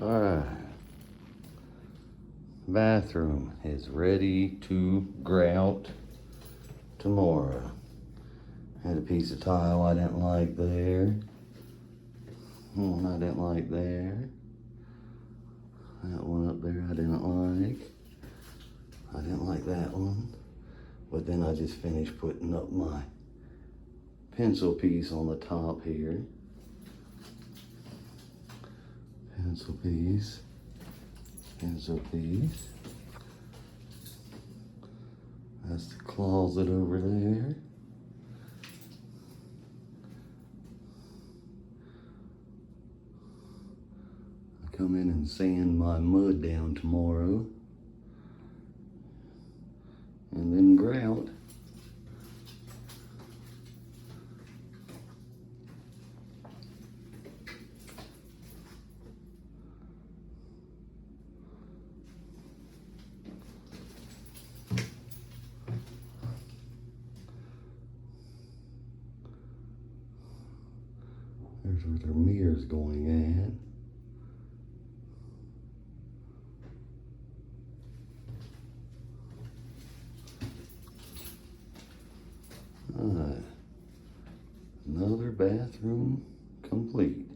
Alright, bathroom is ready to grout tomorrow. Had a piece of tile I didn't like there. One I didn't like there. That one up there I didn't like. I didn't like that one. But then I just finished putting up my pencil piece on the top here. Pencil piece. Pencil piece. That's the closet over there. I come in and sand my mud down tomorrow. And then grout. There's where their mirror's going at. Alright, another bathroom complete.